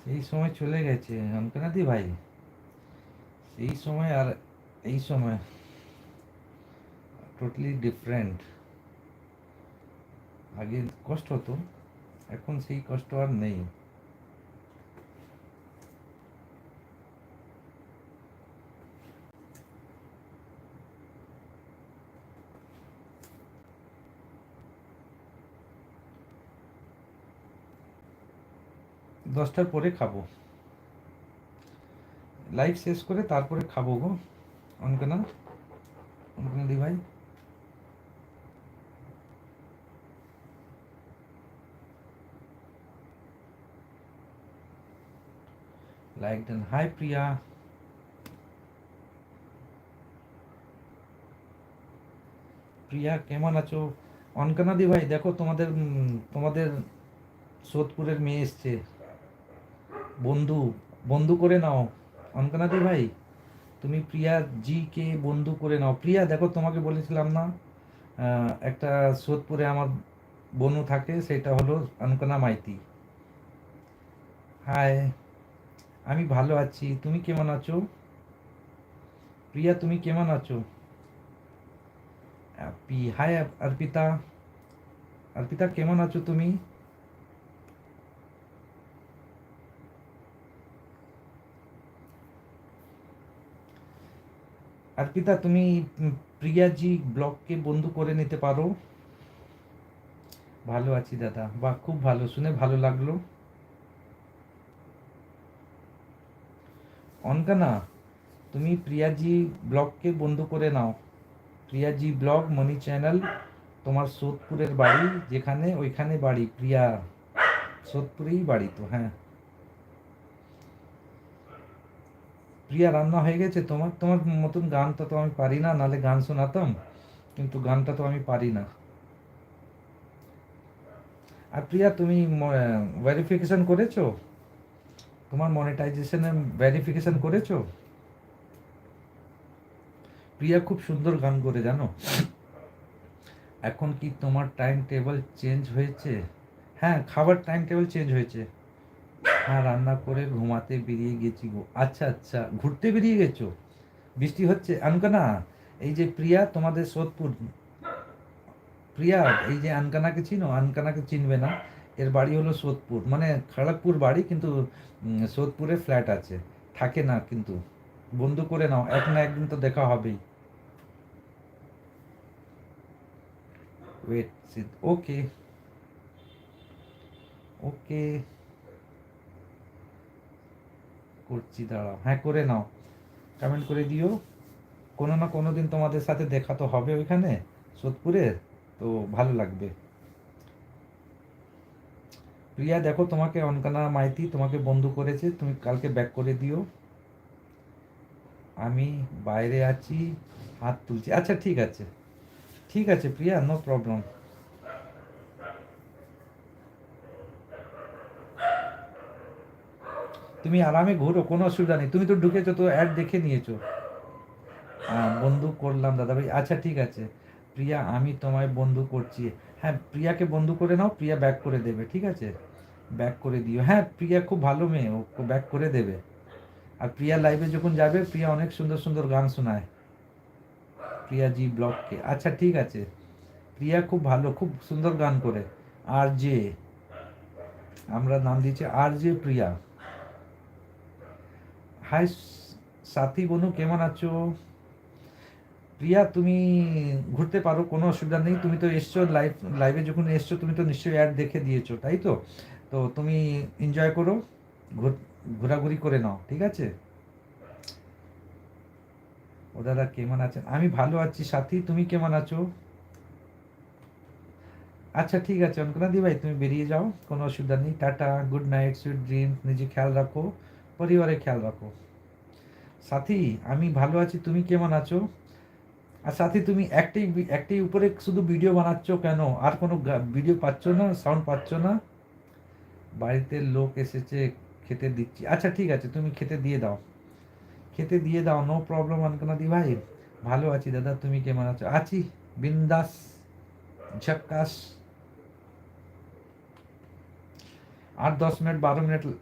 সেই সময় চলে গেছে অঙ্কনাদি ভাই। সেই সময় আর এই সময় টোটালি ডিফারেন্ট। আগে কষ্ট হতো, এখন সেই কষ্ট আর নেই। 10টার পরে খাবো, লাইভ শেষ করে তারপরে খাবো গো অঙ্কনা, অঙ্কনাদি ভাই। লাইক দেন। হাই প্রিয়া। প্রিয়া কেমন আছো? অনকানাদি ভাই দেখো তোমাদের তোমাদের সোদপুরের মেয়ে এসছে, বন্ধু, বন্ধু করে নাও অনকানাদি ভাই। তুমি প্রিয়া জি কে বন্ধু করে নাও। প্রিয়া দেখো তোমাকে বলেছিলাম না একটা সোদপুরে আমার বনু থাকে, সেটা হলো অনকনা মাইতি। হাই, আমি ভালো আছি, তুমি কেমন আছো? প্রিয়া তুমি কেমন আছো? হাই অর্পিতা। অর্পিতা কেমন আছো তুমি? অর্পিতা তুমি প্রিয়াজি ব্লগকে বন্ধু করে নিতে পারো। ভালো আছি দাদা, বাহ খুব ভালো, শুনে ভালো লাগলো। অনকানা তুমি প্রিয়াজি ব্লগকে বন্ধু করে নাও। প্রিয়াজি ব্লগ মনি চ্যানেল, তোমার সোদপুরের বাড়ি যেখানে ওইখানে বাড়ি প্রিয়া, সোদপুরেই বাড়ি তো। হ্যাঁ প্রিয়া, রান্না হয়ে গেছে তোমার? তোমার মতন গানটা তো আমি পারি না, নালে গান শোনাতাম, কিন্তু গানটা তো আমি পারি না। আর প্রিয়া তুমি ভেরিফিকেশন করেছো? তোমার মনিটাইজেশনের ভেরিফিকেশন করেছো? প্রিয়া খুব সুন্দর গান করে জানো। এখন কি তোমার টাইম টেবিল চেঞ্জ হয়েছে? হ্যাঁ খাবার টাইম টেবিল চেঞ্জ হয়েছে। হ্যাঁ রান্না করে ঘুমাতে বেরিয়ে গেছি গো। আচ্ছা আচ্ছা, ঘুরতে বেরিয়ে গেছো? বৃষ্টি হচ্ছে আনকানা? এই যে প্রিয়া তোমাদের সোদপুর, প্রিয়া এই যে আনকানাকে চিনো? আনকানাকে চিনবে না, এর বাড়ি হলো সোদপুর, মানে খড়গপুর বাড়ি, কিন্তু সোদপুরে ফ্ল্যাট আছে, থাকে না কিন্তু। বন্ধু করে নাও, এক না একদিন তো দেখা হবেই। ওয়েট, ওকে ওকে করছি, দাঁড়াও, হ্যাঁ করে নাও, কমেন্ট করে দিও। কোনো না কোনো দিন তোমাদের সাথে দেখা তো হবে ওইখানে সোদপুরের, তো ভালো লাগবে। প্রিয়া দেখো তোমাকে অনকানা মাইতি তোমাকে বন্ধু করেছে, তুমি কালকে ব্যাক করে দিও। আমি বাইরে আছি, হাত তুলছি, আচ্ছা ঠিক আছে, ঠিক আছে প্রিয়া, নো প্রবলেম। তুমি আরামে ঘুরো, কোনো অসুবিধা নেই, তুমি তো ঢুকেছো তো অ্যাড দেখে নিয়েছো। বন্ধু করলাম দাদা ভাই, আচ্ছা ঠিক আছে। প্রিয়া আমি তোমায় বন্ধু করছি। হ্যাঁ প্রিয়াকে বন্ধু করে নাও, প্রিয়া ব্যাক করে দেবে, ঠিক আছে? ব্যাক করে দিও। হ্যাঁ প্রিয়া খুব ভালো মেয়ে, ও ব্যাক করে দেবে। আর প্রিয়া লাইভে যখন যাবে, প্রিয়া অনেক সুন্দর সুন্দর গান শোনায়, প্রিয়া জি ব্লগকে। আচ্ছা ঠিক আছে, প্রিয়া খুব ভালো, খুব সুন্দর গান করে। আর জে, আমরা নাম দিয়েছি আর জে প্রিয়া। হাই সাথী বনু কেমন আছো? প্রিয়া তুমি ঘুরতে পারো, কোনো অসুবিধা নেই, তুমি তো এসছো লাইভে যখন এসছো তুমি তো নিশ্চয়ই অ্যাড দেখে দিয়েছো, তাই তো? তো তুমি এনজয় করো, ঘোরাঘুরি করে নাও, ঠিক আছে? ও দাদা কেমন আছেন? আমি ভালো আছি সাথী, তুমি কেমন আছো? আচ্ছা ঠিক আছে অঙ্কনাদি ভাই, তুমি বেরিয়ে যাও, কোনো অসুবিধা নেই, tata, good night, sweet dream, নিজে খেয়াল রাখো, পরিবারের খেয়াল রাখো। সাথী আমি ভালো আছি, তুমি কেমন আছো? আর সাথী তুমি একটাই একটাই উপরে শুধু ভিডিও বানাচ্ছ কেন? আর কোনো ভিডিও পাচ্ছ না, সাউন্ড পাচ্ছ না? বাড়িতে লোক এসেছে, খেতে দিচ্ছি, আচ্ছা ঠিক আছে তুমি খেতে দিয়ে দাও, খেতে দিয়ে দাও, নো প্রবলেম অঙ্কনাদি ভাই। ভালো আছি দাদা, তুমি কেমন আছো? আছি বিন্দাস, ঝাক্কাস। 8-10 মিনিট 12 মিনিট